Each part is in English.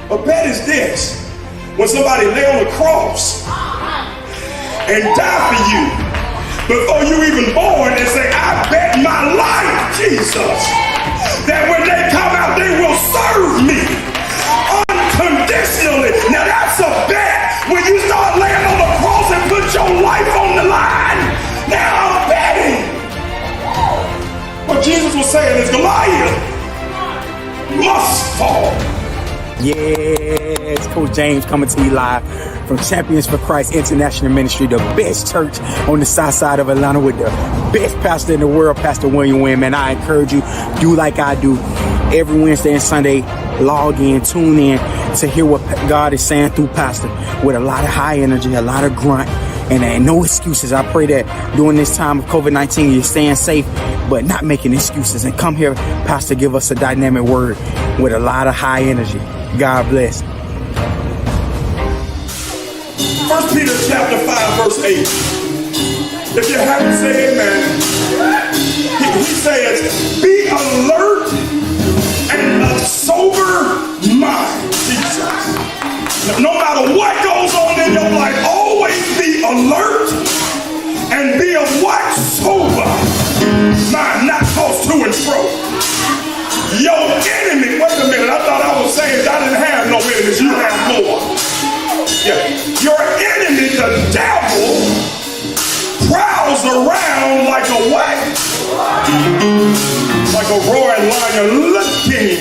A bet is this: when somebody lay on the cross and die for you before you even born and say, I bet my life, Jesus, that when they come out, they will serve me unconditionally. Now that's a bet. When you start laying on the cross and put your life on the line, now I'm betting. What Jesus was saying is Goliath must fall. Yes, Coach James coming to you live from Champions for Christ International Ministry, the best church on the south side of Atlanta with the best pastor in the world, Pastor Wynn. Man, I encourage you, do like I do every Wednesday and Sunday. Log in, tune in to hear what God is saying through Pastor with a lot of high energy, a lot of grunt, and no excuses. I pray that during this time of COVID-19, you're staying safe, but not making excuses. And come here, Pastor, give us a dynamic word with a lot of high energy. God bless. 1 Peter chapter 5, verse 8. If you haven't said amen, he says, be alert and of sober mind. Jesus. No matter what goes on in your life, always be alert and be of what? Sober mind, not tossed to and fro. Your enemy, wait a minute, I thought I was saying I didn't have no enemies, you have more. Yeah. Your enemy, the devil, prowls around like a what? Like a roaring lion looking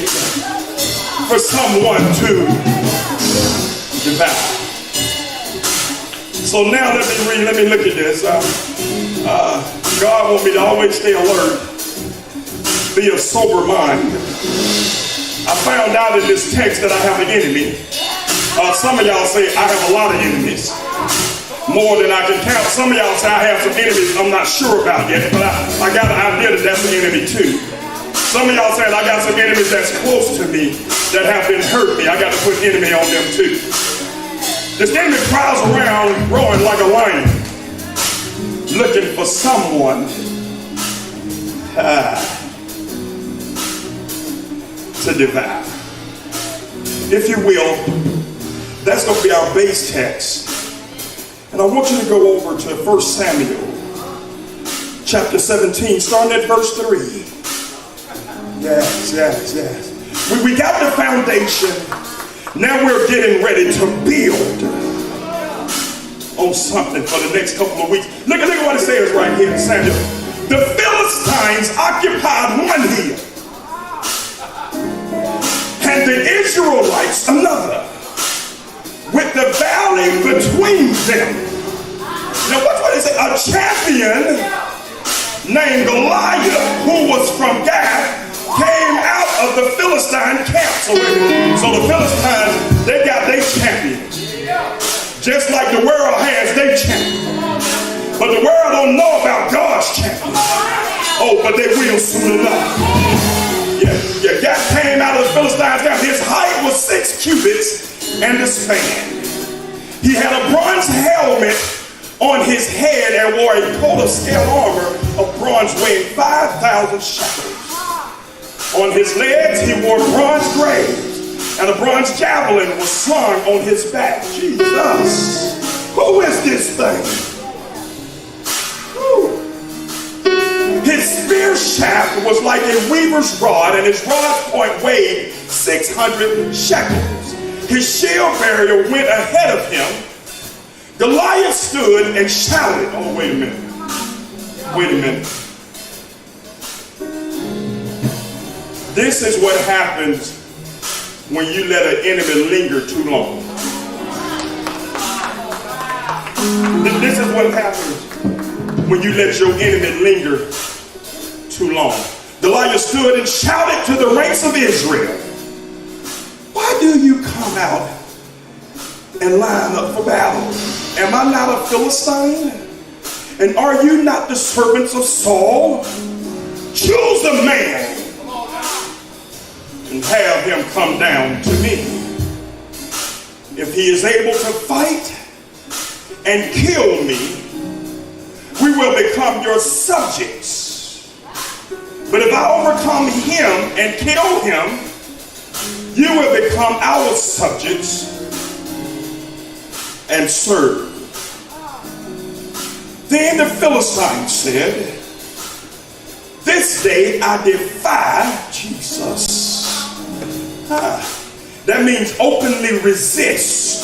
for someone to devour. So now let me look at this. God wants me to always stay alert. Be of sober mind. I found out in this text that I have an enemy. Some of y'all say I have a lot of enemies, more than I can count. Some of y'all say I have some enemies I'm not sure about yet, but I got an idea that that's an enemy too. Some of y'all say I got some enemies that's close to me that have been hurt me. I got to put enemy on them too. This enemy prowls around roaring like a lion, looking for someone to devour. If you will, that's going to be our base text. And I want you to go over to 1 Samuel chapter 17, starting at verse 3. Yes. We got the foundation. Now we're getting ready to build on something for the next couple of weeks. Look at what it says right here in Samuel. The Philistines occupied one hill, and the Israelites another, with the valley between them. Now watch what it says. A champion named Goliath, who was from Gath, came out of the Philistine camp. So the Philistines, they got their champion, just like the world has their champion. But the world don't know about God's champion. Oh, but they will soon enough. Yeah, Gath came out of the Philistines camp. His height was 6 cubits and a span. He had a bronze helmet on his head and wore a coat of scale armor of bronze weighing 5,000 shekels. On his legs he wore bronze greaves, and a bronze javelin was slung on his back. Jesus, who is this thing? His spear shaft was like a weaver's rod, and his rod's point weighed 600 shekels. His shield bearer went ahead of him. Goliath stood and shouted. Oh, wait a minute. This is what happens when you let an enemy linger too long. This is what happens when you let your enemy linger too long. Goliath stood and shouted to the ranks of Israel, why do you come out and line up for battle? Am I not a Philistine? And are you not the servants of Saul? Choose a man and have him come down to me. If he is able to fight and kill me, we will become your subjects. But if I overcome him and kill him, you will become our subjects and serve. Then the Philistines said, this day I defy Jesus. That means openly resist.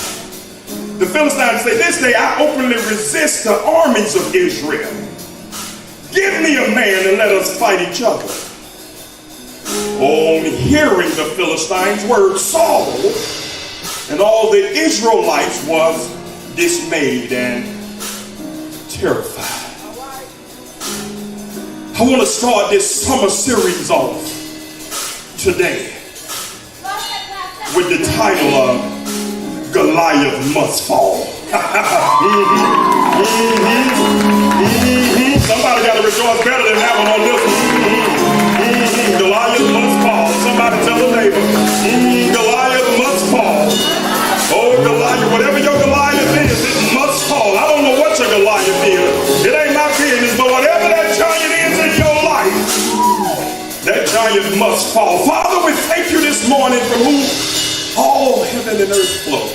The Philistines say, this day I openly resist the armies of Israel. Give me a man and let us fight each other. On hearing the Philistines' words, Saul and all the Israelites was dismayed and terrified. I want to start this summer series off today with the title of Goliath Must Fall. Somebody got to rejoice better than that one on this one. Goliath must fall. Somebody tell a neighbor, Goliath must fall. Oh, Goliath, whatever your Goliath is, it must fall. I don't know what your Goliath is. It ain't my business, but whatever that giant is in your life, that giant must fall. Father, we thank you this morning for whom all heaven and earth flow.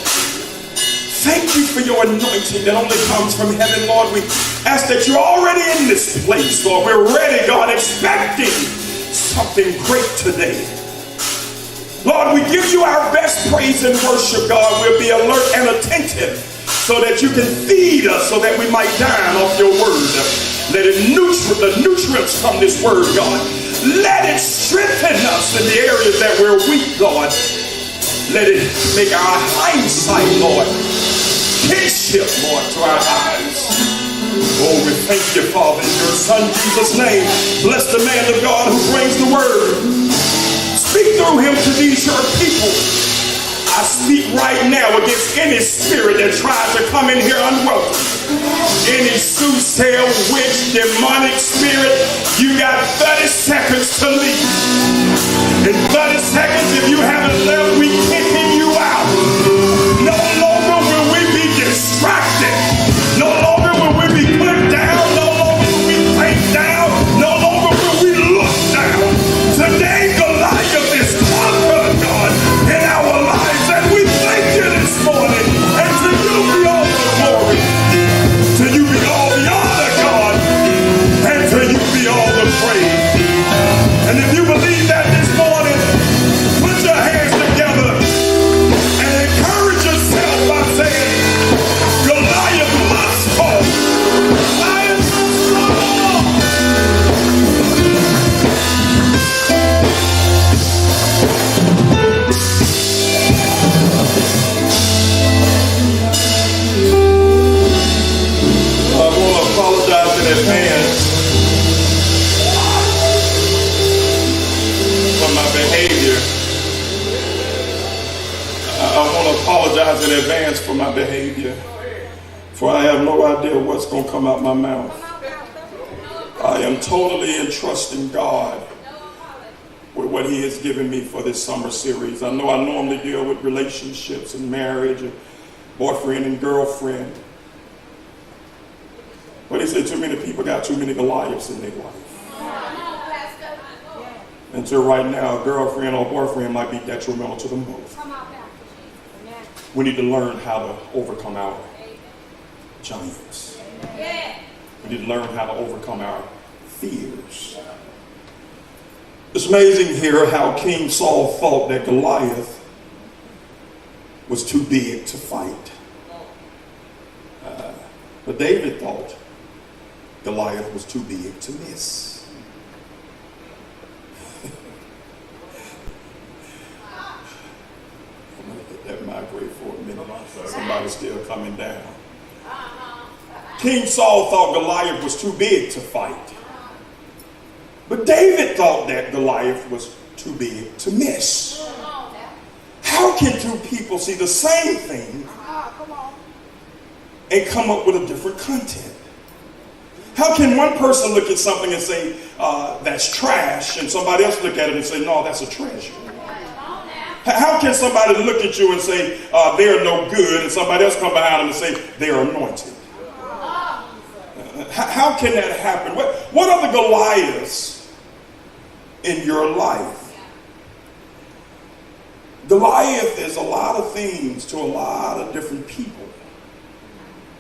Thank you for your anointing that only comes from heaven, Lord. We ask that you're already in this place, Lord. We're ready, God, expecting something great today. Lord, we give you our best praise and worship, God. We'll be alert and attentive so that you can feed us, so that we might dine off your word. Let it the nutrients from this word, God. Let it strengthen us in the areas that we're weak, Lord. Let it make our hindsight, Lord, kinship, Lord, to our eyes. Oh, we thank you, Father, in your Son, Jesus' name. Bless the man of God who brings the word. Speak through him to these your people. I speak right now against any spirit that tries to come in here unwelcome. Any soothsayer, witch, demonic spirit, you got 30 seconds to leave. In 30 seconds, if you haven't left, we kicking you out. No longer will we be distracted. No longer will we be put down. No longer will we think down. No longer will we look down. Today, Goliath is conquered, God, in our lives. And we thank you this morning. And to you be all the glory. To you be all the honor, God. And to you be all the praise. And if you believe that this morning, put your hands together and encourage yourself by saying, Goliath must fall. Goliath must fall. I want to apologize in advance for my behavior. I want to apologize in advance for my behavior, for I have no idea what's going to come out my mouth. I am totally entrusting God with what he has given me for this summer series. I know I normally deal with relationships and marriage and boyfriend and girlfriend. But he said too many people got too many Goliaths in their life. Until right now, a girlfriend or boyfriend might be detrimental to them both. We need to learn how to overcome our giants. We need to learn how to overcome our fears. It's amazing here how King Saul thought that Goliath was too big to fight. But David thought Goliath was too big to miss. I'm going to let that migrate for a minute. Somebody's still coming down. King Saul thought Goliath was too big to fight. But David thought that Goliath was too big to miss. How can two people see the same thing and come up with a different content? How can one person look at something and say, that's trash, and somebody else look at it and say, no, that's a treasure? How can somebody look at you and say, they're no good, and somebody else come behind them and say, they're anointed? How can that happen? What are the Goliaths in your life? Goliath is a lot of things to a lot of different people.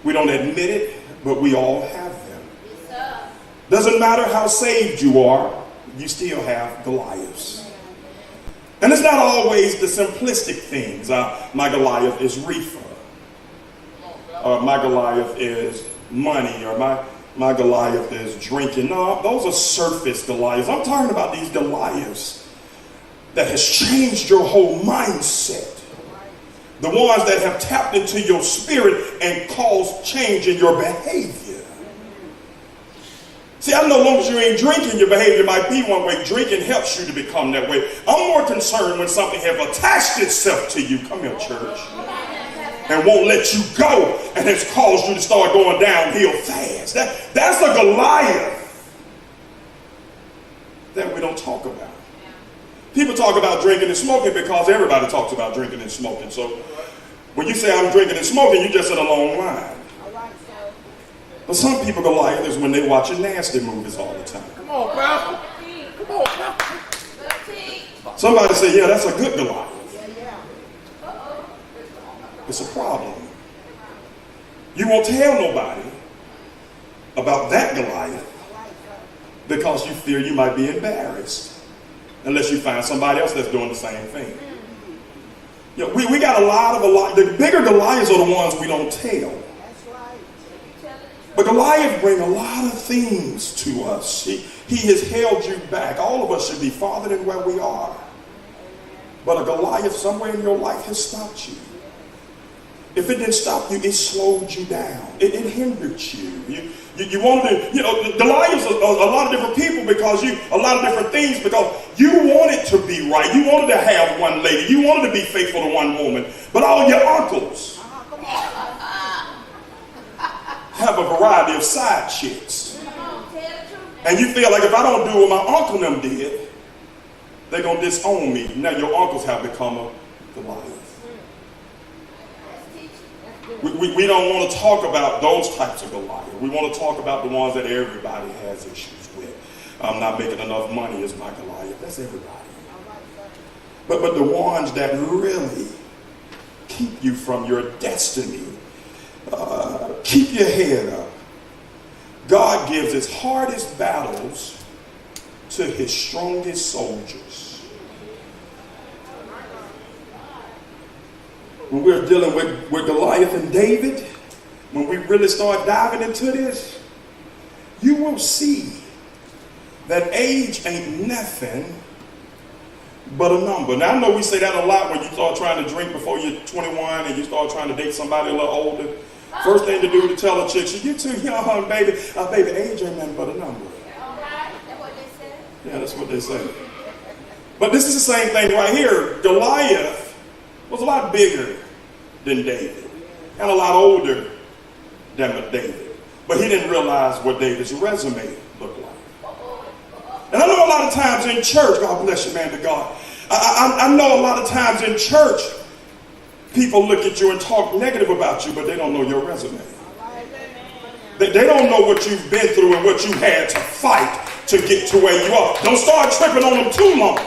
We don't admit it, but we all have them. Doesn't matter how saved you are, you still have Goliaths. And it's not always the simplistic things. My Goliath is reefer. My Goliath is money. Or my Goliath is drinking. No, those are surface Goliaths. I'm talking about these Goliaths that has changed your whole mindset. The ones that have tapped into your spirit and caused change in your behavior. See, I know as long as you ain't drinking, your behavior might be one way. Drinking helps you to become that way. I'm more concerned when something has attached itself to you. Come here, church. And won't let you go, and has caused you to start going downhill fast. That's a Goliath that we don't talk about. People talk about drinking and smoking because everybody talks about drinking and smoking. So when you say I'm drinking and smoking, you just in a long line. But some people Goliath is when they're watching nasty movies all the time. Come on, Pastor. Come on, Pastor. Somebody say, yeah, that's a good Goliath. It's a problem. You won't tell nobody about that Goliath because you fear you might be embarrassed unless you find somebody else that's doing the same thing. You know, we got a lot of the bigger Goliaths are the ones we don't tell. But Goliath brings a lot of things to us. He has held you back. All of us should be farther than where we are. But a Goliath somewhere in your life has stopped you. If it didn't stop you, it slowed you down. It hindered you. You wanted to, Goliaths are a lot of different people because a lot of different things because you wanted to be right. You wanted to have one lady. You wanted to be faithful to one woman. But all your uncles have a variety of side chicks. And you feel like if I don't do what my uncle and them did, they're going to disown me. Now your uncles have become a Goliath. We don't want to talk about those types of Goliath. We want to talk about the ones that everybody has issues with. I'm not making enough money is my Goliath. That's everybody. But the ones that really keep you from your destiny, keep your head up. God gives his hardest battles to his strongest soldiers. When we're dealing with Goliath and David, when we really start diving into this, you will see that age ain't nothing but a number. Now, I know we say that a lot when you start trying to drink before you're 21 and you start trying to date somebody a little older. First thing to do to tell a chick, you're too young, baby. Baby, age ain't nothing but a number. Yeah, that's what they say. But this is the same thing right here. Goliath was a lot bigger than David and a lot older than David. But he didn't realize what David's resume looked like. And I know a lot of times in church, God bless you, man, to God. I know a lot of times in church, people look at you and talk negative about you, but they don't know your resume. They don't know what you've been through and what you had to fight to get to where you are. Don't start tripping on them too long.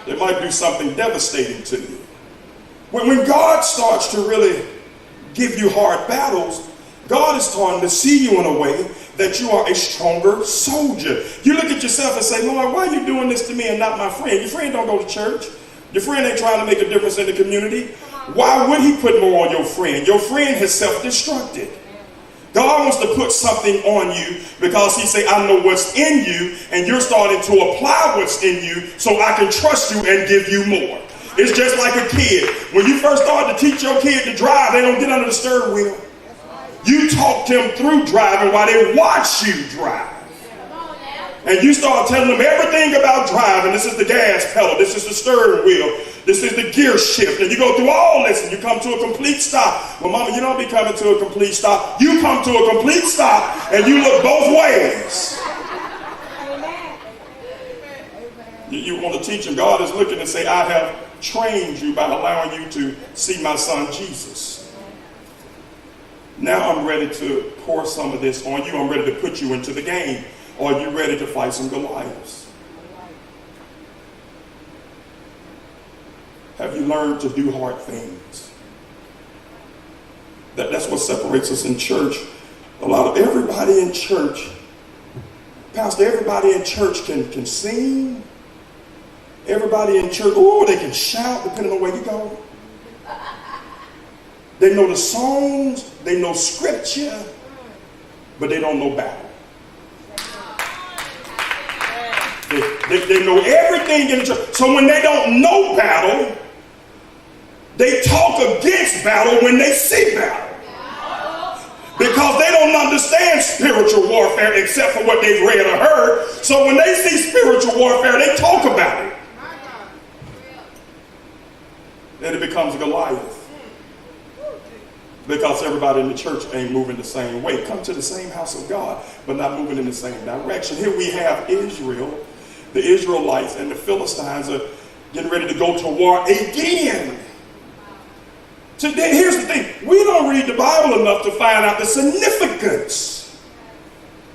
They might do something devastating to you. When God starts to really give you hard battles, God is starting to see you in a way that you are a stronger soldier. You look at yourself and say, Lord, why are you doing this to me and not my friend? Your friend don't go to church. Your friend ain't trying to make a difference in the community. Why would he put more on your friend? Your friend has self-destructed. God wants to put something on you because he say, I know what's in you, and you're starting to apply what's in you so I can trust you and give you more. It's just like a kid. When you first start to teach your kid to drive, they don't get under the steering wheel. You talk them through driving while they watch you drive. And you start telling them everything about driving. This is the gas pedal. This is the steering wheel. This is the gear shift. And you go through all this and you come to a complete stop. Well, mama, you don't be coming to a complete stop. You come to a complete stop and you look both ways. You want to teach them. God is looking and say, I have trained you by allowing you to see my son Jesus. Now I'm ready to pour some of this on you. I'm ready to put you into the game. Or are you ready to fight some Goliaths? Have you learned to do hard things? That's what separates us in church. A lot of everybody in church, Pastor, everybody in church can sing. Everybody in church, oh, they can shout depending on where you go. They know the songs, they know scripture, but they don't know battle. They know everything in the church. So when they don't know battle, they talk against battle when they see battle. Because they don't understand spiritual warfare except for what they've read or heard. So when they see spiritual warfare, they talk about it. Then it becomes Goliath. Because everybody in the church ain't moving the same way. Come to the same house of God, but not moving in the same direction. Here we have Israel. The Israelites and the Philistines are getting ready to go to war again. Today, here's the thing. We don't read the Bible enough to find out the significance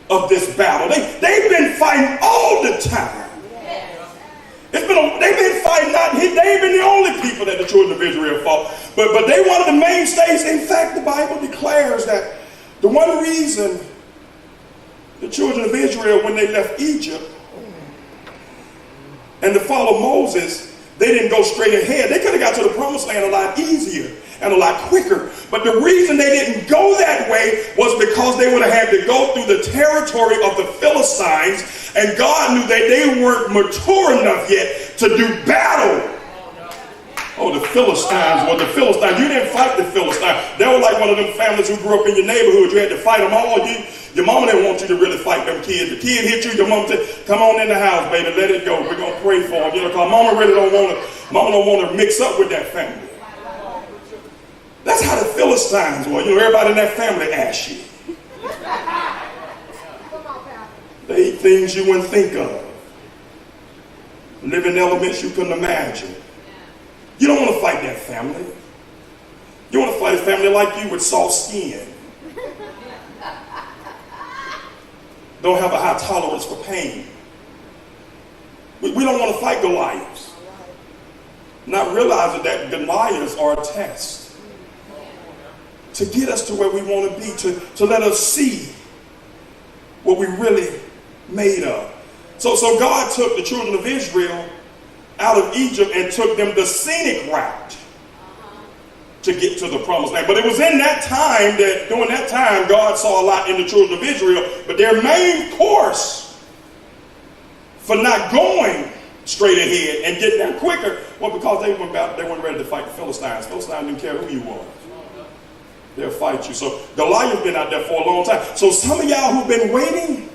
of this battle. They've been fighting all the time. They've been fighting, they've been the only people that the children of Israel fought. But they one of the mainstays. In fact, the Bible declares that the one reason the children of Israel, when they left Egypt and to follow Moses, they didn't go straight ahead. They could have got to the promised land a lot easier and a lot quicker. But the reason they didn't go that way was because they would have had to go through the territory of the Philistines, and God knew that they weren't mature enough yet to do battle. Oh, the Philistines. Well, the Philistines, you didn't fight the Philistines. They were like one of them families who grew up in your neighborhood. You had to fight them all. Your mama didn't want you to really fight them kids. The kid hit you, your mama said, come on in the house, baby, let it go. We're going to pray for them. You know, because mama don't want to mix up with that family. That's how the Philistines were. You know, everybody in that family ashy. They eat things you wouldn't think of. Live in elements you couldn't imagine. You don't want to fight that family. You want to fight a family like you with soft skin. Don't have a high tolerance for pain. We don't want to fight Goliaths. Not realizing that Goliaths are a test to get us to where we want to be, to let us see what we really made of. So God took the children of Israel out of Egypt and took them the scenic route to get to the promised land. But it was in that time that, during that time, God saw a lot in the children of Israel. But their main course for not going straight ahead and getting there quicker, well, because they weren't ready to fight the Philistines. Philistines didn't care who you were. They'll fight you. So Goliath's been out there for a long time. So some of y'all who've been waiting,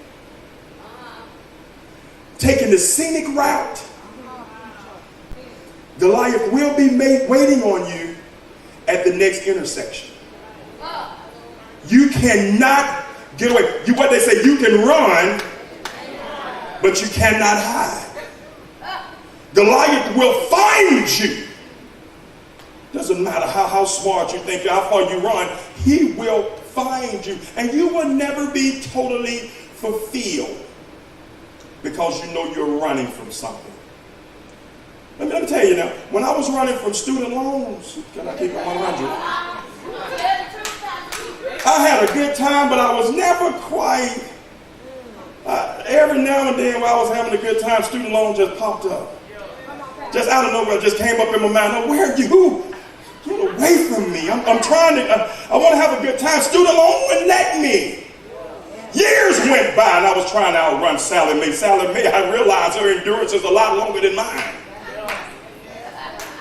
taking the scenic route, Goliath will be waiting on you at the next intersection. You cannot get away. What they say, you can run, but you cannot hide. Goliath will find you. Doesn't matter how smart you think, how far you run, he will find you. And you will never be totally fulfilled because you know you're running from something. Let me tell you now, when I was running from student loans, can I keep it 100? I had a good time, but I was never quite, every now and then while I was having a good time, student loans just popped up. Just out of nowhere, just came up in my mind. Oh, where are you? Get away from me. I'm trying to, I want to have a good time. Student loan wouldn't let me. Years went by and I was trying to outrun Sally Mae. Sally Mae, I realized her endurance is a lot longer than mine.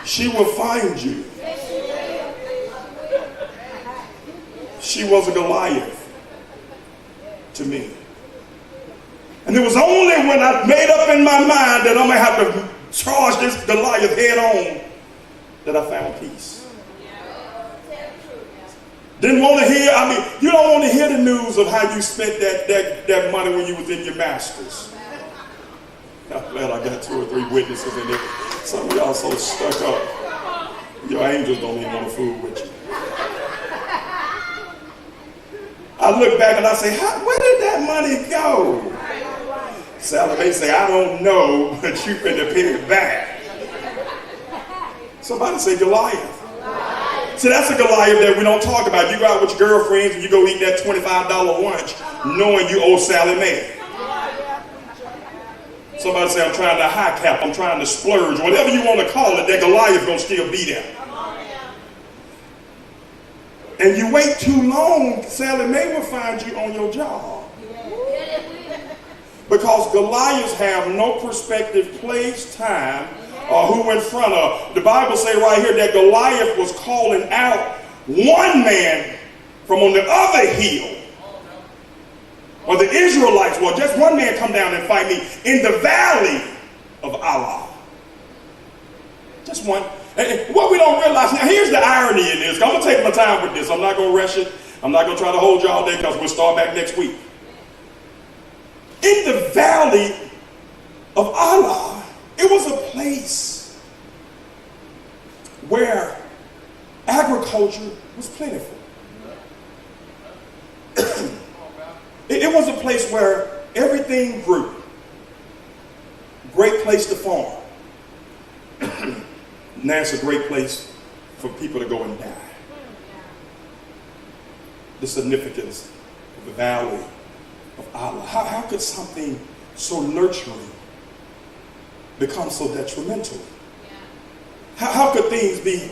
She will find you. She was a Goliath to me. And it was only when I made up in my mind that I'm going to have to charge this Goliath head on that I found peace. Didn't want to hear, you don't want to hear the news of how you spent that money when you was in your master's. I'm glad I got 2 or 3 witnesses in there. Some of y'all so stuck up. Your angels don't even want to fool with you. I look back and I say, where did that money go? Sally Mae say, I don't know, but you finna pay it back. Somebody say Goliath. See, that's a Goliath that we don't talk about. You go out with your girlfriends and you go eat that $25 lunch knowing you owe Sally Mae. Somebody say, I'm trying to high cap, I'm trying to splurge, whatever you want to call it, that Goliath going to still be there. And you wait too long, Sally Mae will find you on your job. Because Goliaths have no perspective, place, time, or who in front of. The Bible say right here that Goliath was calling out one man from on the other hill. Or the Israelites, well, just one man come down and fight me in the valley of Allah. Just one. And what we don't realize, now here's the irony in this. I'm going to take my time with this. I'm not going to rush it. I'm not going to try to hold you all day because we'll start back next week. In the valley of Allah, it was a place where agriculture was plentiful. It was a place where everything grew. Great place to farm. Now it's a great place for people to go and die. The significance of the valley of Allah. How could something so nurturing become so detrimental? How could things be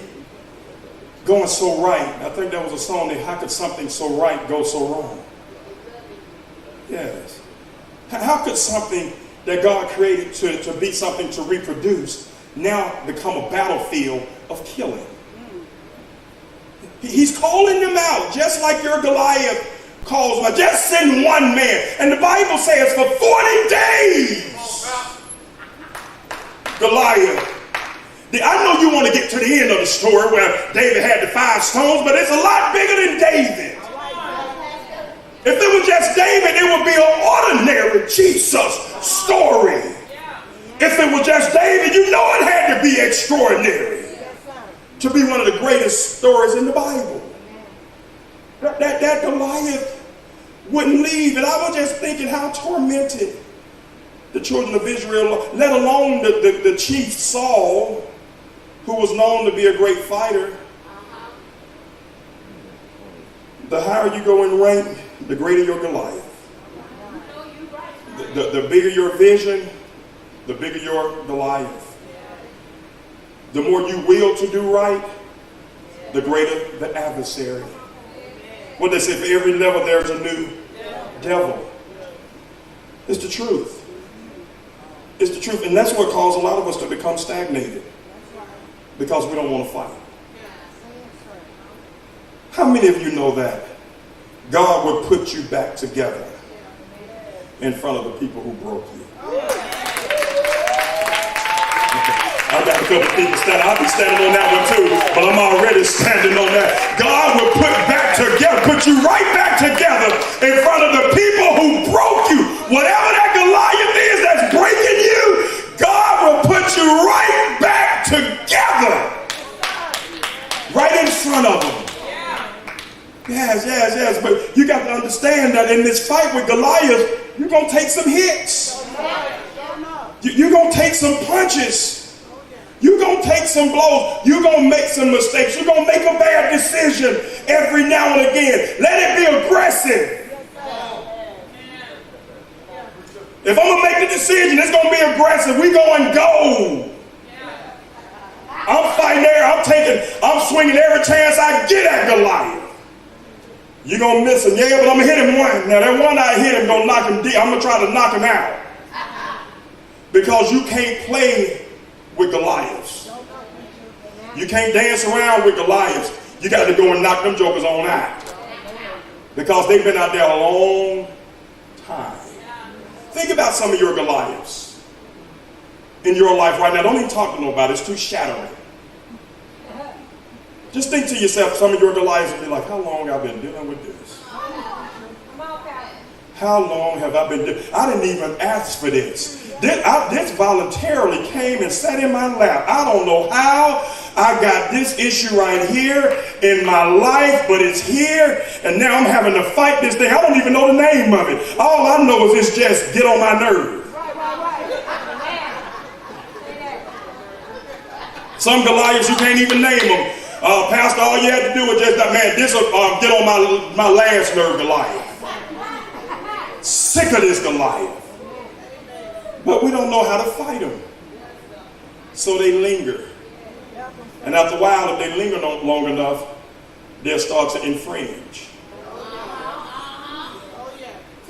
going so right? I think there was a song that, how could something so right go so wrong? Yes. How could something that God created to be something to reproduce now become a battlefield of killing? He's calling them out, just like your Goliath calls them out. Just send one man. And the Bible says for 40 days, Goliath. I know you want to get to the end of the story where David had the 5 stones, but it's a lot bigger than David. If it was just David, it would be an ordinary Jesus story. If it was just David, you know it had to be extraordinary to be one of the greatest stories in the Bible. That Goliath wouldn't leave. And I was just thinking how tormented the children of Israel, let alone the chief Saul, who was known to be a great fighter. The higher you go in rank, the greater your Goliath. The bigger your vision, the bigger your Goliath. The more you will to do right, the greater the adversary. What they say, for every level there's a new devil. It's the truth. It's the truth. And that's what caused a lot of us to become stagnated. Because we don't want to fight. How many of you know that God will put you back together in front of the people who broke you? I got a couple people standing. I'll be standing on that one too, but I'm already standing on that. God will put you right back together in front of the people who broke you. Whatever that Goliath is that's breaking you, God will put you right back together. Right in front of them. Yes. But you got to understand that in this fight with Goliath, you're going to take some hits. You're going to take some punches. You're going to take some blows. You're going to make some mistakes. You're going to make a bad decision every now and again. Let it be aggressive. If I'm going to make a decision, it's going to be aggressive. We're going go. I'm fighting there. I'm swinging every chance I get at Goliath. You're going to miss him. Yeah, but I'm going to hit him one. Now, that one I hit him going to knock him deep. I'm going to try to knock him out. Because you can't play with Goliaths. You can't dance around with Goliaths. You got to go and knock them jokers on out. Because they've been out there a long time. Think about some of your Goliaths in your life right now. Don't even talk to nobody. It's too shattering. Just think to yourself, some of your Goliaths will be like, how long have I been dealing with this? How long have I been doing? I didn't even ask for this. This voluntarily came and sat in my lap. I don't know how I got this issue right here in my life, but it's here, and now I'm having to fight this thing. I don't even know the name of it. All I know is it's just get on my nerves. Some Goliaths, you can't even name them. Pastor, all you had to do was just, man, this will get on my last nerve, Goliath. Sick of this Goliath. But we don't know how to fight them. So they linger. And after a while, if they linger long enough, they'll start to infringe.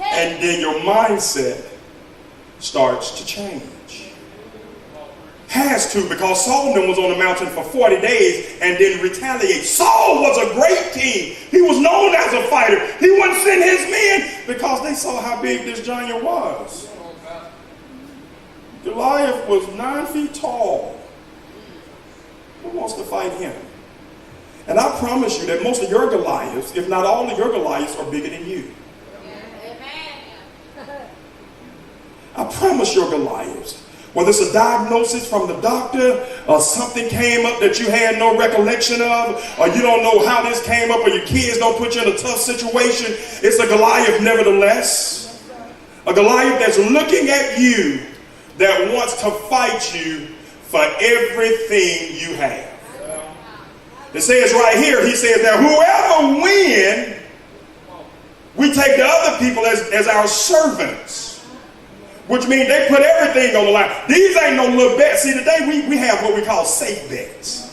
And then your mindset starts to change. Has to, because Saul was on the mountain for 40 days and didn't retaliate. Saul was a great king. He was known as a fighter. He wouldn't send his men because they saw how big this giant was. Goliath was 9 feet tall. Who wants to fight him? And I promise you that most of your Goliaths, if not all of your Goliaths, are bigger than you. I promise your Goliaths. Whether it's a diagnosis from the doctor or something came up that you had no recollection of, or you don't know how this came up, or your kids don't put you in a tough situation, it's a Goliath nevertheless. A Goliath that's looking at you that wants to fight you for everything you have. It says right here, he says that whoever wins, we take the other people as our servants. Which means they put everything on the line. These ain't no little bets. See, today we have what we call safe bets.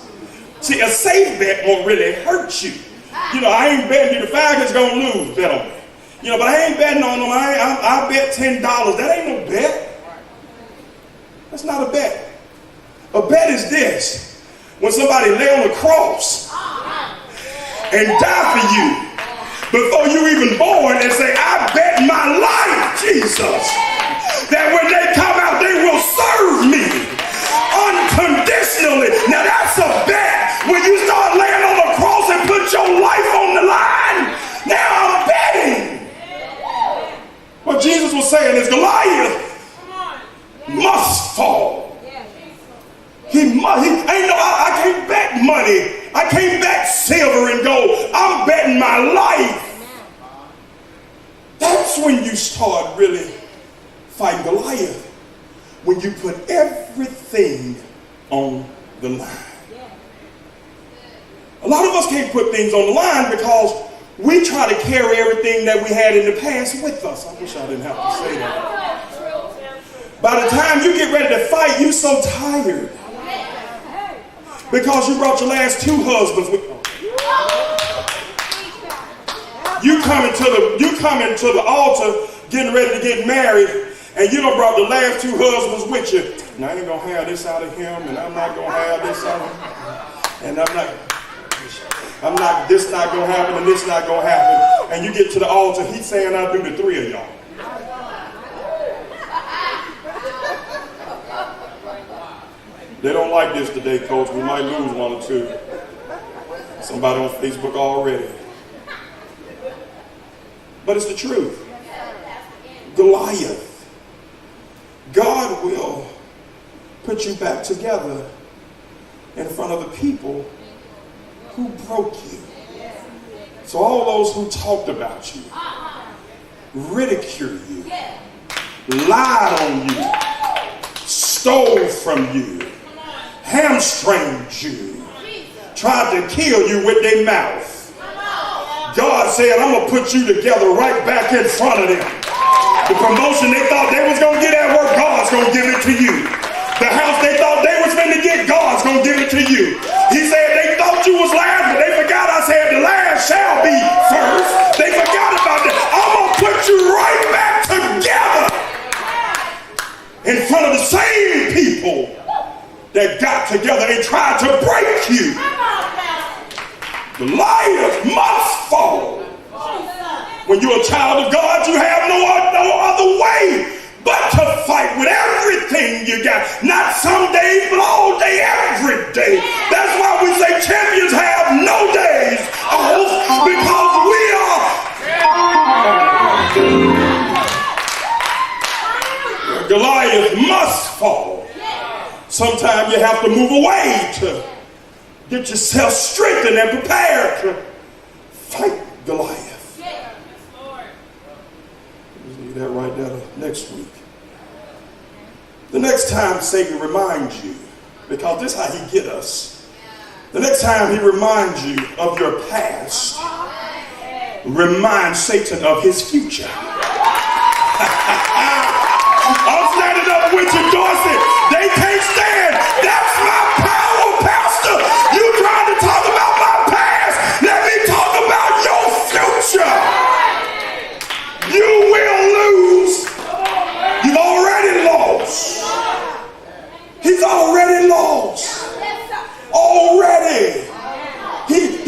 See, a safe bet won't really hurt you. You know, I ain't betting you the Falcons gonna lose, bet on me. You know, but I ain't betting on them. I bet $10. That ain't no bet. That's not a bet. A bet is this. When somebody lay on the cross and die for you before you even born and say, I bet my life, Jesus, that when they come out, they will serve me unconditionally. Now that's a bet. When you start laying on the cross and put your life on the line, now I'm betting. What Jesus was saying is Goliath must fall. I can't bet money. I can't bet silver and gold. I'm betting my life. That's when you start really fighting Goliath, when you put everything on the line. A lot of us can't put things on the line because we try to carry everything that we had in the past with us. I wish I didn't have to say that. By the time you get ready to fight, you're so tired because you brought your last 2 husbands with you. You coming to the altar, getting ready to get married, and you done brought the last 2 husbands with you. And I ain't gonna have this out of him, and I'm not gonna have this out of him, and this not gonna happen, and this not gonna happen. And you get to the altar, he's saying I'll do the 3 of y'all. They don't like this today, coach. We might lose 1 or 2. Somebody on Facebook already. But it's the truth. Goliath. God will put you back together in front of the people who broke you. So all those who talked about you, ridiculed you, lied on you, stole from you, hamstringed you, tried to kill you with their mouth. God said, I'm going to put you together right back in front of them. The promotion they thought they was going to get at work, God's going to give it to you. The house they thought they was going to get, God's going to give it to you. He said they thought you was last, but they forgot I said the last shall be first. They forgot about that. I'm going to put you right back together in front of the same people that got together and tried to break you. Goliath must fall. When you're a child of God, you have no other way but to fight with everything you got. Not some days, but all day, every day. That's why we say champions have no days off, because we are. Goliath must fall. Sometimes you have to move away to get yourself strengthened and prepared to fight Goliath. That right there next week. The next time Satan reminds you Because this is how he get us. The next time he reminds you of your past, remind Satan of his future. I'm standing up with you, Dorsey. They can't stand. That's my power, Pastor. You trying to talk about my past. Let me talk about your future. You will lose. You've already lost. He's already lost. Already.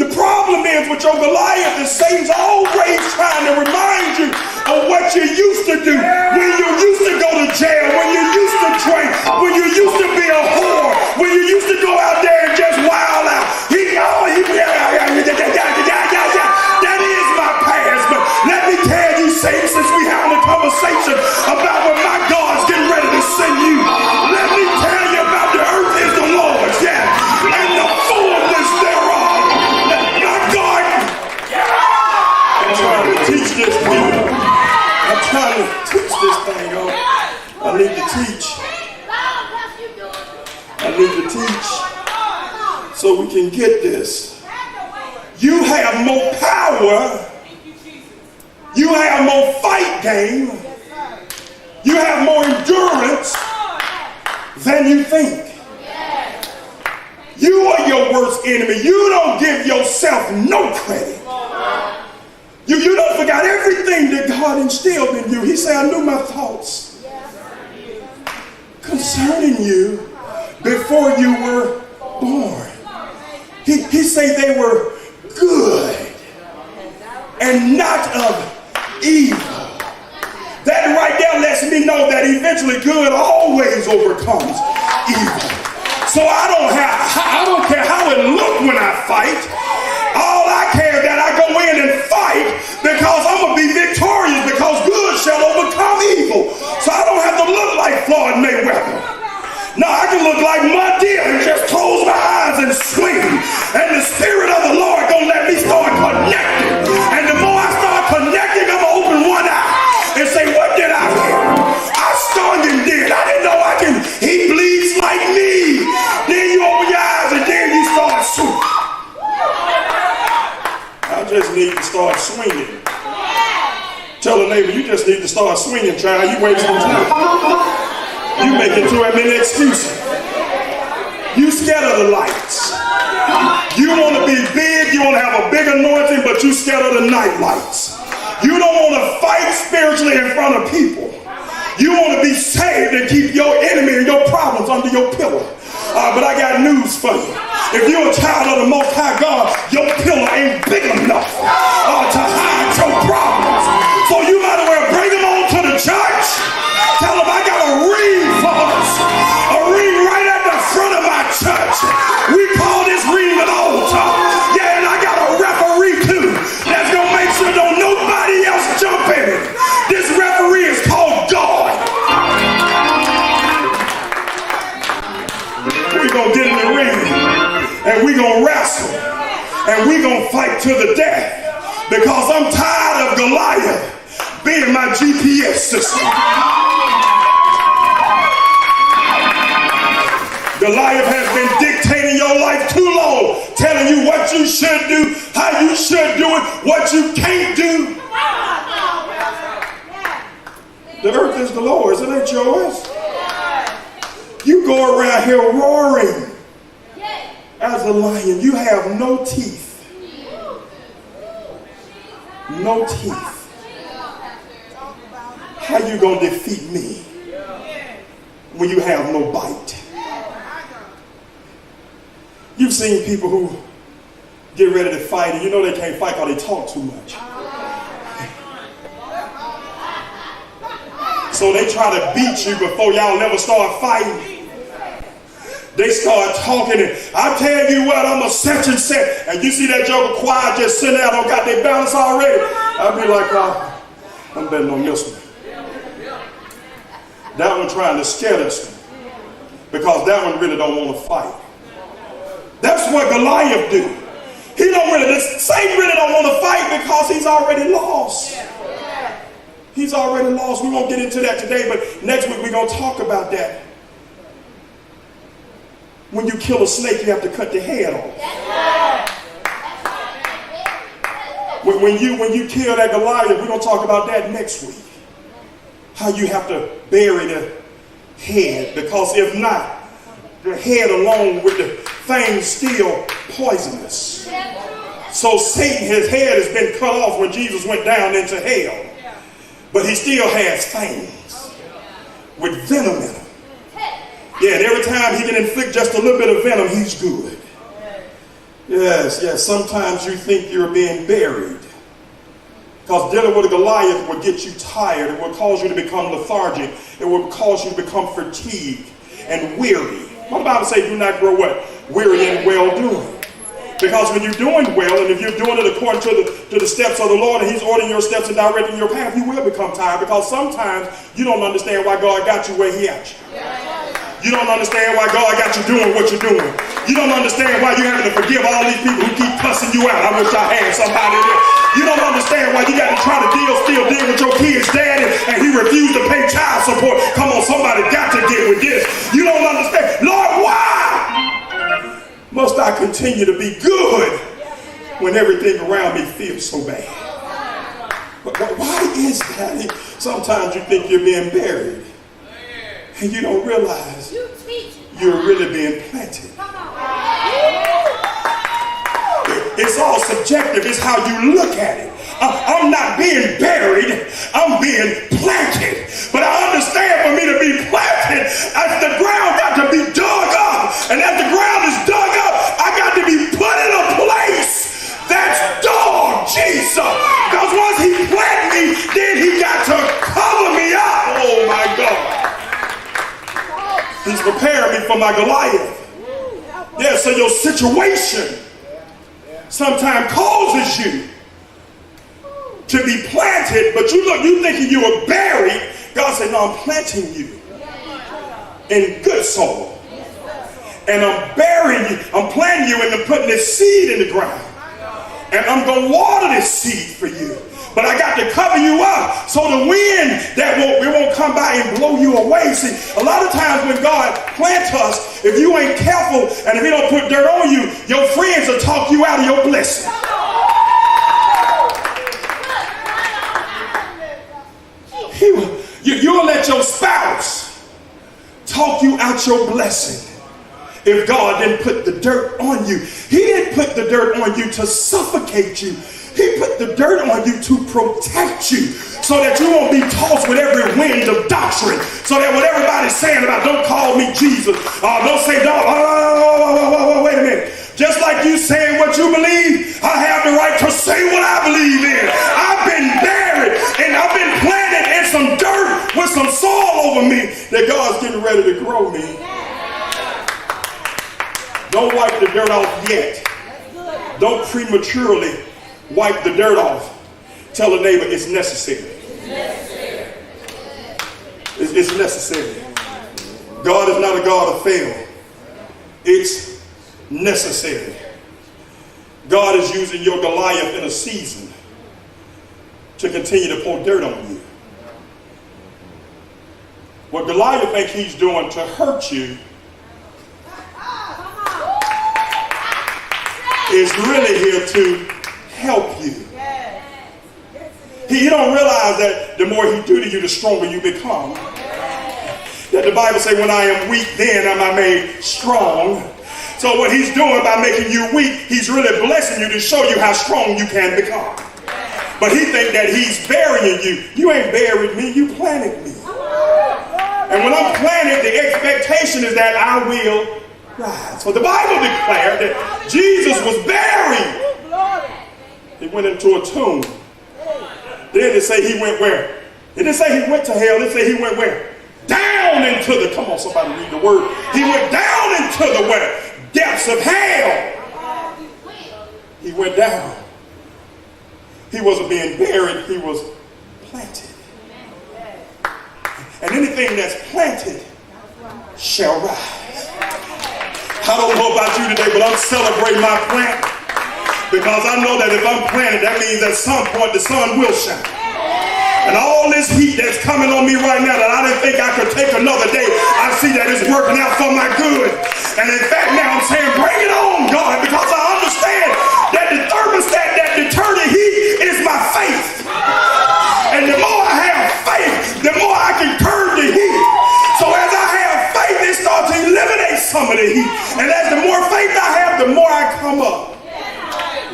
The problem is with your Goliath is Satan's always trying to remind you of what you used to do, when you used to go to jail, when you used to drink, when you used to be a whore, when you used to go out there and just wild out. That is my past, but let me tell you, Satan, since we having a conversation about when my God's getting ready to send you, let me tell you about the earth is the Lord's, and the fullness thereof. My God, I'm trying to teach this people. I'm trying to teach this thing, I need to teach. I need to teach so we can get this. You have more power. You have more fight game. You have more endurance than you think. You are your worst enemy. You don't give yourself no credit. You don't forget everything that God instilled in you. He said, I knew my thoughts concerning you before you were born. He said they were good and not of evil. That right there lets me know that eventually good always overcomes evil. So I don't care how it look when I fight. All I care is that I go in and fight because I'm going to be victorious, because good shall overcome evil. So I don't have to look like Floyd Mayweather. No, I can look like my deer and just close my eyes and swing. And the Spirit of the Lord gonna let me start connecting. And the more I start connecting, I'm gonna open one eye and say, what did I hear? I stung him did. I didn't know he bleeds like me. Then you open your eyes and then you start swinging. I just need to start swinging. Tell a neighbor, you just need to start swinging, child. You wasting time. You making too many excuses. You scared of the lights. You want to be big, you want to have a big anointing, but you scared of the night lights. You don't want to fight spiritually in front of people. You want to be saved and keep your enemy and your problems under your pillow. But I got news for you. If you're a child of the Most High God, your pillow ain't big enough to hide your problems. So you might as well bring them on to the church. Tell them I got a ring for us. A ring right at the front of my church. We call this ring an altar. Yeah, and I got a referee too. That's going to make sure don't nobody else jump in it. This referee is called God. We're going to get in the ring. And we're going to wrestle. And we're going to fight to the death. Because I'm tired of Goliath being my GPS system. Goliath has been dictating your life too long, telling you what you should do, how you should do it, what you can't do. The earth is the Lord's, it ain't yours. You go around here roaring as a lion. You have no teeth. No teeth. How you gonna defeat me when you have no bite? You've seen people who get ready to fight and you know they can't fight because they talk too much. So they try to beat you before y'all never start fighting. They start talking and I tell you what, I'm a such and such. And you see that joker quiet just sitting there, don't got their balance already. I'll be like, I'm betting on this one. That one trying to scare this one. Because that one really don't want to fight. That's what Goliath do. Satan really don't want to fight because he's already lost. He's already lost. We won't get into that today, but next week we're going to talk about that. when you kill a snake, you have to cut the head off. When you kill that Goliath, we're going to talk about that next week. How you have to bury the head, because if not, the head along with the thing still poisonous. So Satan, his head has been cut off when Jesus went down into hell. But he still has fangs with venom in them. Yeah, and every time he can inflict just a little bit of venom, he's good. Yes, sometimes you think you're being buried. Because dealing with a Goliath will get you tired. It will cause you to become lethargic. It will cause you to become fatigued and weary. What the Bible say, do not grow what? Weary in well-doing. Because when you're doing well, and if you're doing it according to the steps of the Lord, and he's ordering your steps and directing your path, you will become tired. Because sometimes you don't understand why God got you where he got you. You don't understand why God got you doing what you're doing. You don't understand why you're having to forgive all these people who keep cussing you out. I wish I had somebody there. You don't understand why you got to try to still deal with your kid's daddy and he refused to pay child support. Come on, somebody got to get with this. You don't understand. Lord, why must I continue to be good when everything around me feels so bad? But why is that? Sometimes you think you're being buried and you don't realize you're really being planted. It's all subjective. It's how you look at it. I'm not being buried. I'm being planted. But I understand for me to be planted, as the ground got to be dug up. And as the ground is dug up, I got to be put in a place that's dug, Jesus. Because once he planted me, then he got to cover me up. Oh my God. He's preparing me for my Goliath. Yeah, so your situation sometimes causes you to be planted, but you thinking you were buried. God said, no, I'm planting you in good soil. And I'm burying you. I'm planting you and I'm putting this seed in the ground. And I'm going to water this seed for you. But I got to cover you up so the wind won't come by and blow you away. See, a lot of times when God plants us, if you ain't careful and if he don't put dirt on you, your friends will talk you out of your blessing. You'll let your spouse talk you out your blessing if God didn't put the dirt on you. He didn't put the dirt on you to suffocate you. He put the dirt on you to protect you so that you won't be tossed with every wind of doctrine. So that what everybody's saying about don't call me Jesus, don't say wait a minute. Just like you saying what you believe, I have the right to say what I believe in. I've been buried and I've been planted in some dirt with some soil over me that God's getting ready to grow me. Don't wipe the dirt off yet. Don't prematurely wipe the dirt off. Tell a neighbor it's necessary. It's necessary. God is not a God of fail. It's necessary. God is using your Goliath in a season to continue to pour dirt on you. What Goliath thinks he's doing to hurt you is really here to help you. He don't realize that the more he do to you, the stronger you become. That the Bible says, when I am weak, then am I made strong. So what he's doing by making you weak, he's really blessing you to show you how strong you can become. But he think that he's burying you. You ain't buried me, you planted me. And when I'm planted, the expectation is that I will rise. So the Bible declared that Jesus was buried. He went into a tomb. Then it say he went where? It didn't say he went to hell. It said he went where? Down into the, come on somebody read the word. He went down into the where? Depths of hell. He went down. He wasn't being buried. He was planted. And anything that's planted shall rise. I don't know about you today, but I'm celebrating my plant. Because I know that if I'm planted, that means at some point the sun will shine. And all this heat that's coming on me right now that I didn't think I could take another day, I see that it's working out for my good. And in fact, now I'm saying, bring it on, God, because I understand that the thermostat that determines the heat is my faith. And the more I have faith, the more I can turn the heat. So as I have faith, it starts to eliminate some of the heat. And as the more faith I have, the more I come up.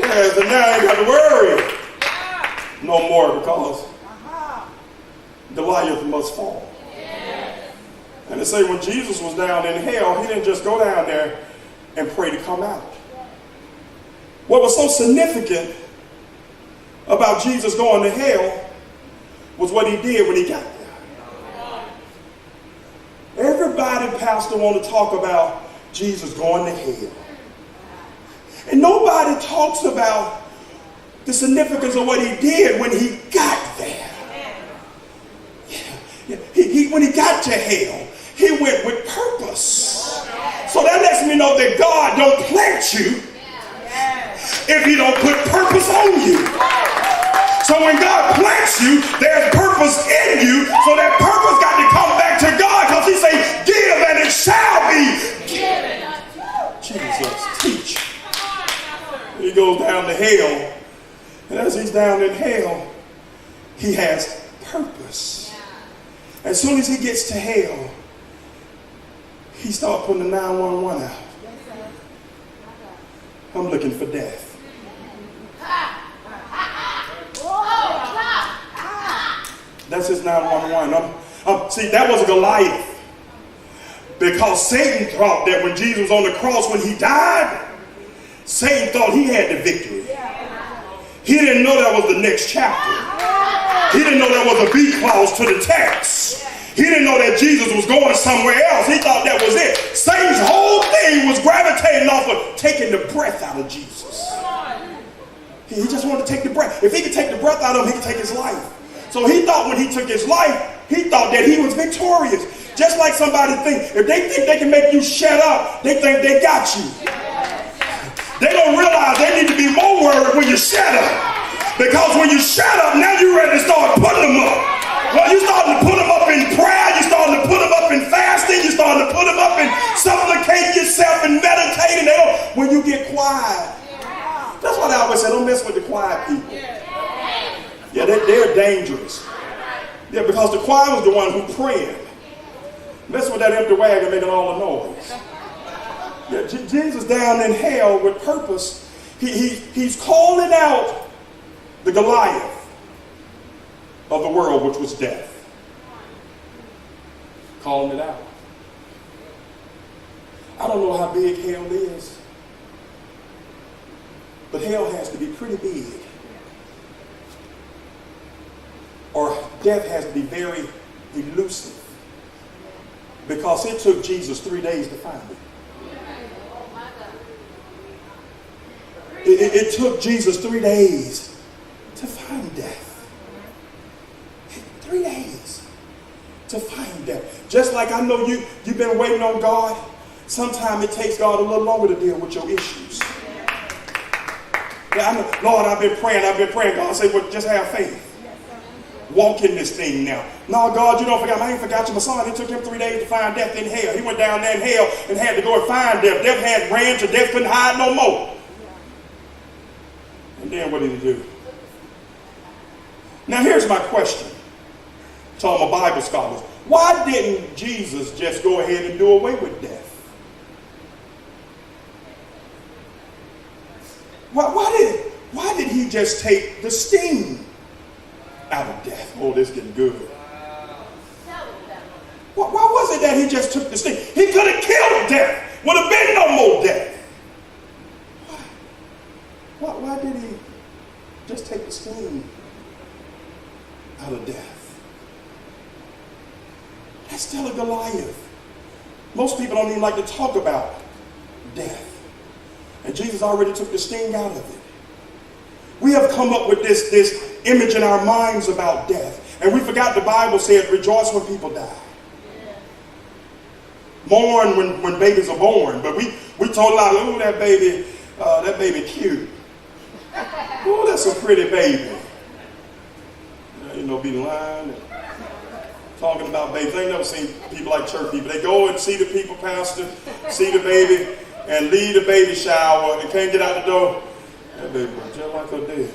Yes, and now I ain't got to worry no more, because Goliath must fall. And they say when Jesus was down in hell, he didn't just go down there and pray to come out. What was so significant about Jesus going to hell was what he did when he got there. Everybody, pastor, want to talk about Jesus going to hell. And nobody talks about the significance of what he did when he got there. When he got to hell, he went with purpose. So that lets me know that God don't plant you if he don't put purpose on you. So when God plants you, there's purpose in you. So that purpose got to come back to God, because he say, give and it shall be given. Jesus, teach. He goes down to hell. And as he's down in hell, he has purpose. As soon as he gets to hell, he starts putting the 911 out. I'm looking for death. That's his 911. See, that was a Goliath. Because Satan thought that when Jesus was on the cross, when he died, Satan thought he had the victory. He didn't know that was the next chapter. He didn't know there was a B clause to the text. He didn't know that Jesus was going somewhere else. He thought that was it. Satan's whole thing was gravitating off of taking the breath out of Jesus. He just wanted to take the breath. If he could take the breath out of him, he could take his life. So he thought when he took his life, he thought that he was victorious. Just like somebody thinks, if they think they can make you shut up, they think they got you. They don't realize they need to be more worried when you shut up. Because when you shut up, now you're ready to start putting them up. Well, you're starting to put them up in prayer. You're starting to put them up in fasting. You're starting to put them up in supplicating yourself and meditating. When you get quiet. That's why I always say, don't mess with the quiet people. Yeah, they're dangerous. Yeah, because the quiet was the one who prayed. Mess with that empty wagon making all the noise. Yeah, Jesus down in hell with purpose. He's calling out the Goliath of the world, which was death. Calling it out. I don't know how big hell is, but hell has to be pretty big. Or death has to be very elusive. Because it took Jesus 3 days to find it. It took Jesus 3 days to find death. 3 days to find death. Just like I know you've been waiting on God. Sometimes it takes God a little longer to deal with your issues. Yeah, I know, Lord, I've been praying. God said, well, just have faith. Walk in this thing now. No, God, you don't forget. I ain't forgot you. My son, it took him 3 days to find death in hell. He went down there in hell and had to go and find death. Death had ran to death, couldn't hide no more. And then what did he do? Now here's my question to all my Bible scholars. Why didn't Jesus just go ahead and do away with death? Why did he just take the sting out of death? Oh, this is getting good. Why was it that he just took the sting? He could have killed death. Would have been no more death. Why did he just take the sting out of death? That's still a Goliath. Most people don't even like to talk about death. And Jesus already took the sting out of it. We have come up with this image in our minds about death. And we forgot the Bible said, rejoice when people die. Mourn when babies are born. But we told a lot of, oh, that baby cute. Oh, that's a pretty baby. Be lying. Talking about babies. I ain't never seen people like church people. They go and see the people, pastor, see the baby, and leave the baby shower and can't get out the door. That baby was just like her daddy.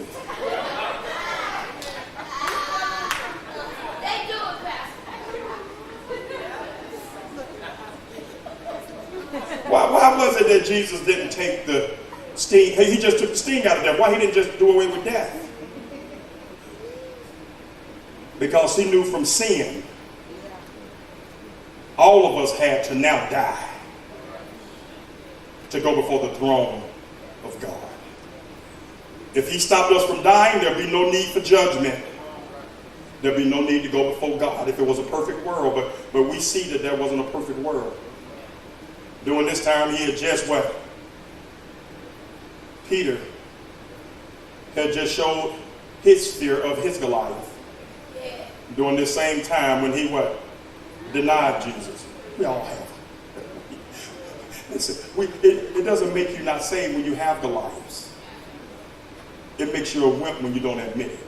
Why was it that Jesus didn't take the sting? He just took the sting out of death. Why he didn't just do away with death? Because he knew from sin, all of us had to now die to go before the throne of God. If he stopped us from dying, there'd be no need for judgment. There'd be no need to go before God if it was a perfect world. But we see that there wasn't a perfect world. During this time, he had just what? Peter had just showed his fear of his Goliath. During this same time when he what? Denied Jesus. We all have. Listen, it doesn't make you not saved when you have Goliaths. It makes you a wimp when you don't admit it.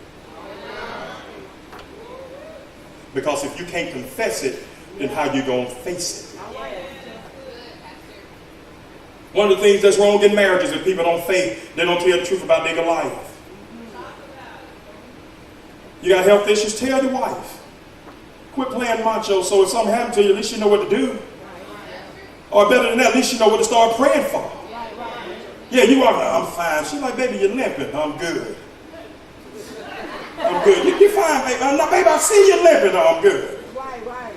Because if you can't confess it, then how you going to face it? One of the things that's wrong in marriages is people don't faith, they don't tell the truth about their Goliath. You got health issues, tell your wife. Quit playing macho so if something happens to you, at least you know what to do. Or better than that, at least you know what to start praying for. Yeah, you are, I'm fine. She's like, baby, you're limping. I'm good. I'm good. You're fine, baby. I'm not, baby, I see you limping. I'm good. Right.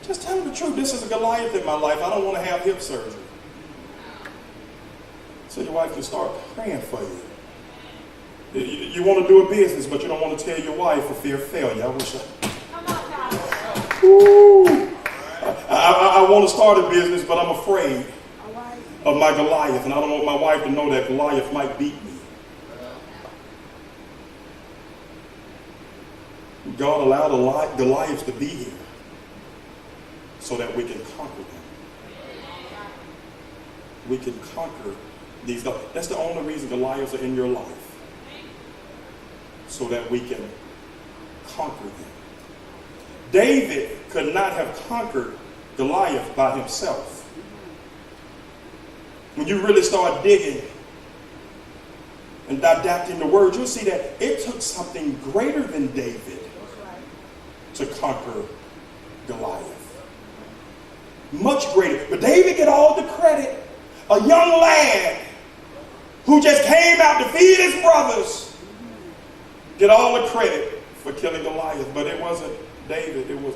Just tell them the truth. This is a Goliath in my life. I don't want to have hip surgery. So your wife can start praying for you. You want to do a business, but you don't want to tell your wife for fear of failure. I wish I want to start a business, but I'm afraid of my Goliath, and I don't want my wife to know that Goliath might beat me. God allowed Goliaths to be here so that we can conquer them. We can conquer these. That's the only reason Goliaths are in your life. So that we can conquer them. David could not have conquered Goliath by himself. When you really start digging and adapting the word, you'll see that it took something greater than David to conquer Goliath. Much greater. But David get all the credit. A young lad who just came out to feed his brothers get all the credit for killing Goliath. But it wasn't David. It was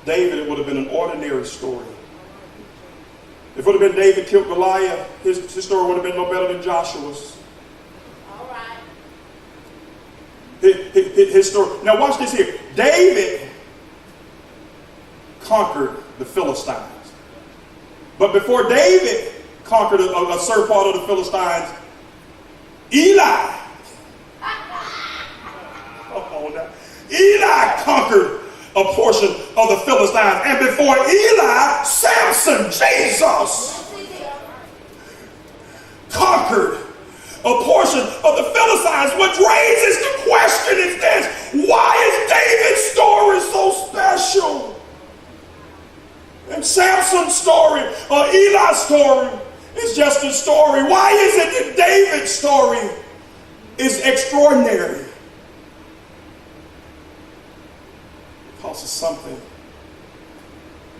David. It would have been an ordinary story. If it would have been David killed Goliath, his story would have been no better than Joshua's. All right. His story. Now watch this here. David conquered the Philistines. But before David conquered a certain part of the Philistines, Eli. Eli conquered a portion of the Philistines. And before Eli, Samson, Jesus, conquered a portion of the Philistines. What raises the question is this: why is David's story so special? And Samson's story or Eli's story is just a story. Why is it that David's story is extraordinary? Because of something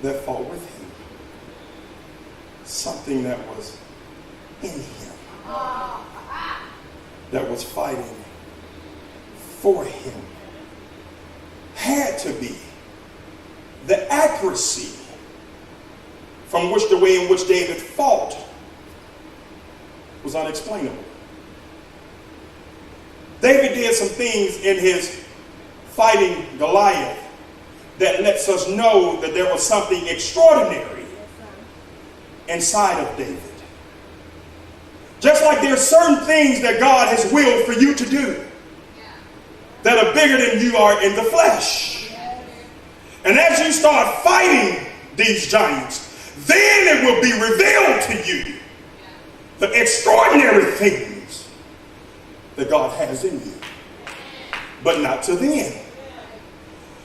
that fought with him. Something that was in him. That was fighting for him. Had to be the accuracy from which the way in which David fought was unexplainable. David did some things in his fighting Goliath that lets us know that there was something extraordinary inside of David. Just like there are certain things that God has willed for you to do that are bigger than you are in the flesh. And as you start fighting these giants, then it will be revealed to you the extraordinary things that God has in you. But not to then.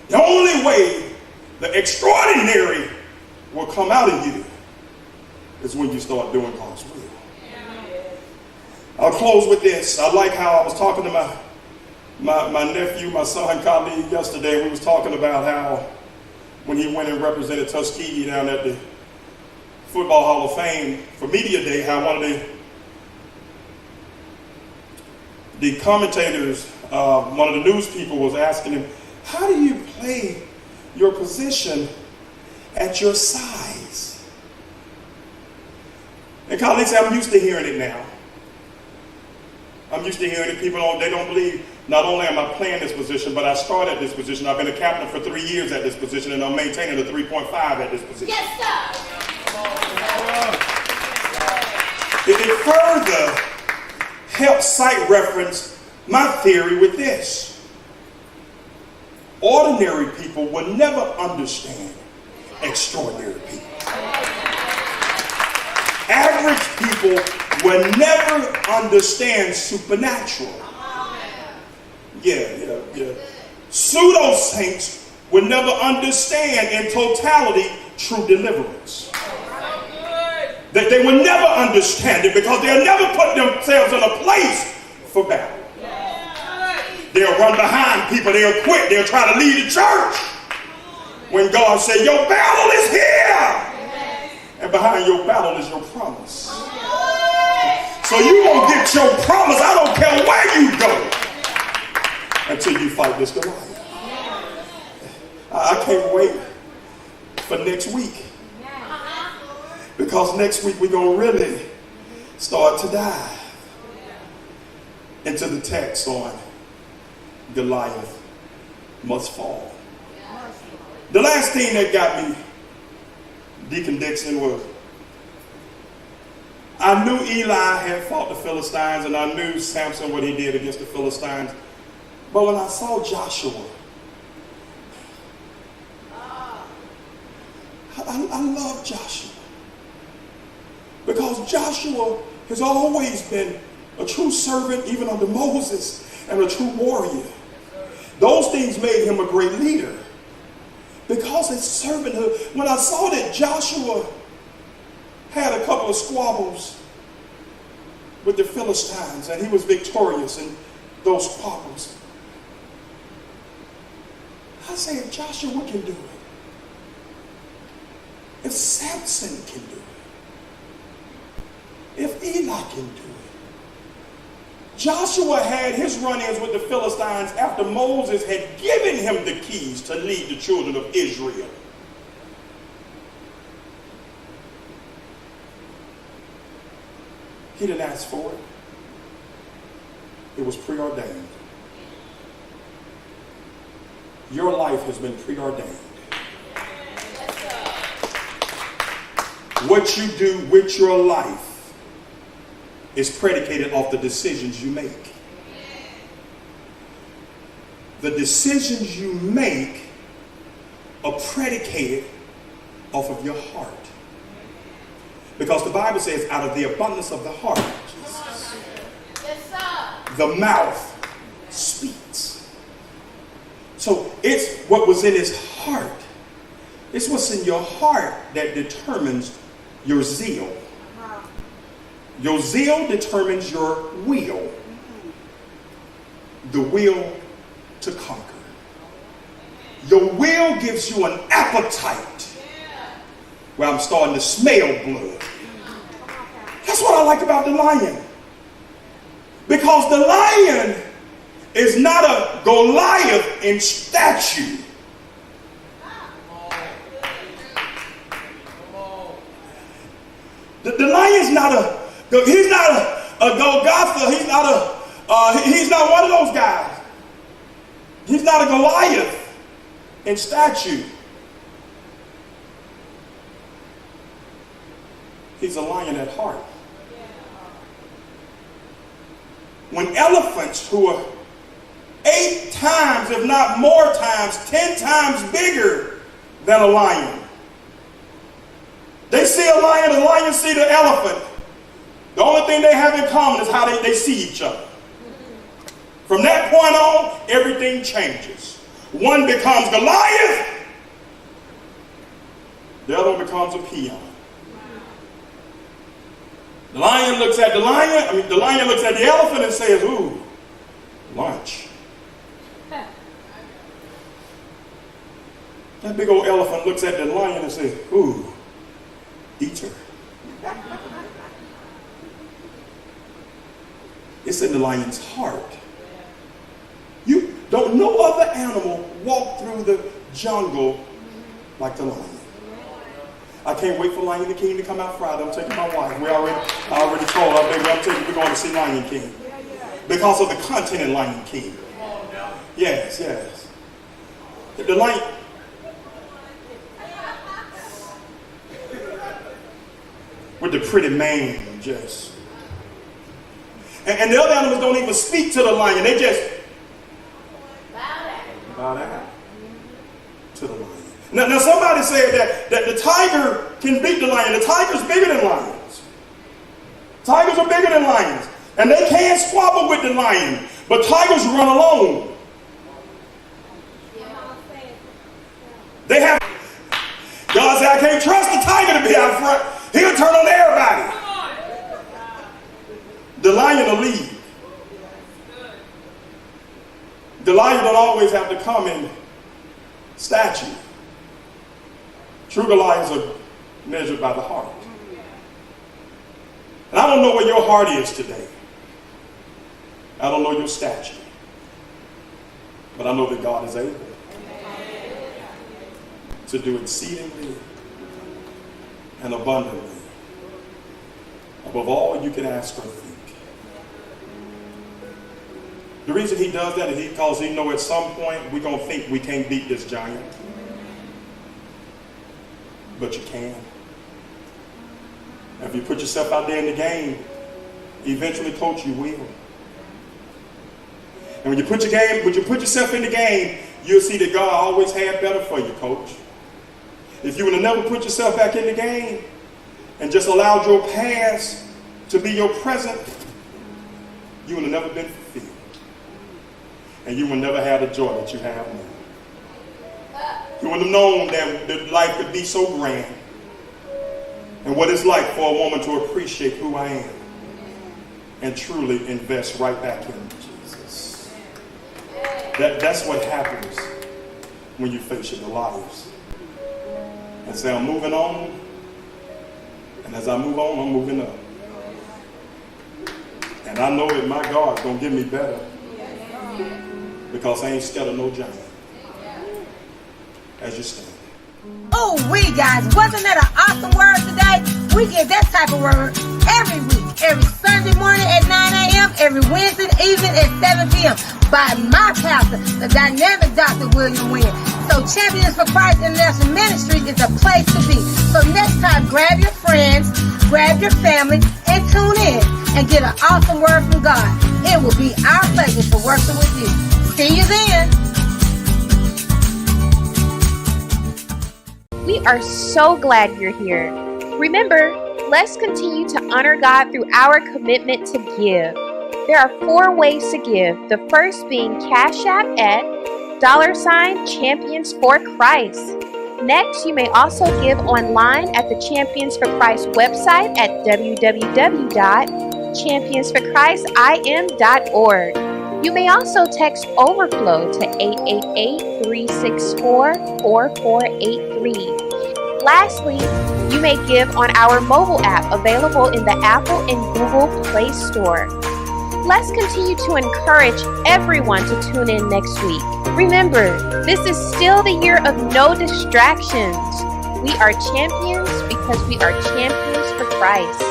The only way the extraordinary will come out of you is when you start doing God's will. I'll close with this. I like how I was talking to my nephew, my son, colleague yesterday. We was talking about how when he went and represented Tuskegee down at the Football Hall of Fame for Media Day, how one of the commentators, one of the news people was asking him, how do you play your position at your size? And colleagues, I'm used to hearing it now. I'm used to hearing it. People they don't believe, not only am I playing this position, but I started at this position. I've been a captain for 3 years at this position, and I'm maintaining a 3.5 at this position. Yes, sir. It further helps cite reference my theory with this. Ordinary people will never understand extraordinary people. Average people will never understand supernatural. Yeah. Pseudo saints will never understand in totality true deliverance. That they will never understand it because they'll never put themselves in a place for battle. They'll run behind people, they'll quit, they'll try to lead the church. When God said, your battle is here. And behind your battle is your promise. So you won't get your promise, I don't care where you go, until you fight this Goliath. I can't wait for next week. Because next week we're going to really start to dive into the text on Goliath Must Fall. The last thing that got me, Deacon Dixon, was I knew Eli had fought the Philistines, and I knew Samson, what he did against the Philistines. But when I saw Joshua, I love Joshua. Because Joshua has always been a true servant, even under Moses, and a true warrior. Those things made him a great leader. Because his servanthood, when I saw that Joshua had a couple of squabbles with the Philistines, and he was victorious in those squabbles, I say, if Joshua can do it, if Samson can do it, if Eli can do it. Joshua had his run-ins with the Philistines after Moses had given him the keys to lead the children of Israel. He didn't ask for it. It was preordained. Your life has been preordained. What you do with your life is predicated off the decisions you make. The decisions you make are predicated off of your heart. Because the Bible says, out of the abundance of the heart, Jesus, the mouth speaks. So it's what was in his heart. It's what's in your heart that determines your zeal. Your zeal determines your will. The will to conquer. Your will gives you an appetite where I'm starting to smell blood. That's what I like about the lion. Because the lion is not a Goliath in statue. The lion's not he's not a Golgotha. He's not one of those guys. He's not a Goliath in statue. He's a lion at heart. When elephants, who are 8 times, if not more times, 10 times bigger than a lion, they see a lion, the lion see the elephant. The only thing they have in common is how they see each other. From that point on, everything changes. One becomes Goliath, The other one becomes a peon. The lion looks at the elephant and says, ooh, lunch. That big old elephant looks at the lion and says, ooh, eater. It's in the lion's heart. No other animal walk through the jungle like the lion. I can't wait for Lion King to come out Friday. I'm taking my wife. I already told her, baby, we're going to see Lion King. Because of the content in Lion King. Yes. The lion. With the pretty mane, just. And the other animals don't even speak to the lion. They just bow down to the lion. Now somebody said that the tiger can beat the lion. The tiger's bigger than lions. Tigers are bigger than lions. And they can't squabble with the lion. But tigers run alone. They have. God said, I can't trust the tiger to be out front. He'll turn on everybody. The lion will lead. The lion don't always have to come in stature. True Goliaths are measured by the heart. And I don't know where your heart is today. I don't know your stature. But I know that God is able to do exceedingly and abundantly above all you can ask or think. The reason he does that is because he knows at some point we're going to think we can't beat this giant. But you can. If you put yourself out there in the game, eventually, coach, you will. And when you put yourself in the game, you'll see that God always had better for you, coach. If you would have never put yourself back in the game and just allowed your past to be your present, you would have never been fulfilled. And you would never have the joy that you have now. You would have known that life could be so grand and what it's like for a woman to appreciate who I am and truly invest right back in Jesus. That's what happens when you face your Goliaths. And say, I'm moving on. And as I move on, I'm moving up. And I know that my God's going to give me better. Because I ain't scared of no giant. As you stand. Oh, guys, wasn't that an awesome word today? We get that type of word every week. Every Sunday morning at 9 a.m. Every Wednesday evening at 7 p.m. by my pastor, the dynamic Dr. William Wynn. So Champions for Christ International Ministry is a place to be. So next time, grab your friends, grab your family, and tune in and get an awesome word from God. It will be our pleasure to working with you. See you then. We are so glad you're here. Remember, let's continue to honor God through our commitment to give. There are 4 ways to give. The first being Cash App at $Champions for Christ. Next, you may also give online at the Champions for Christ website at www.championsforchristim.org. You may also text Overflow to 888-364-4483. Lastly, you may give on our mobile app available in the Apple and Google Play Store. Let's continue to encourage everyone to tune in next week. Remember, this is still the year of no distractions. We are champions because we are champions for Christ.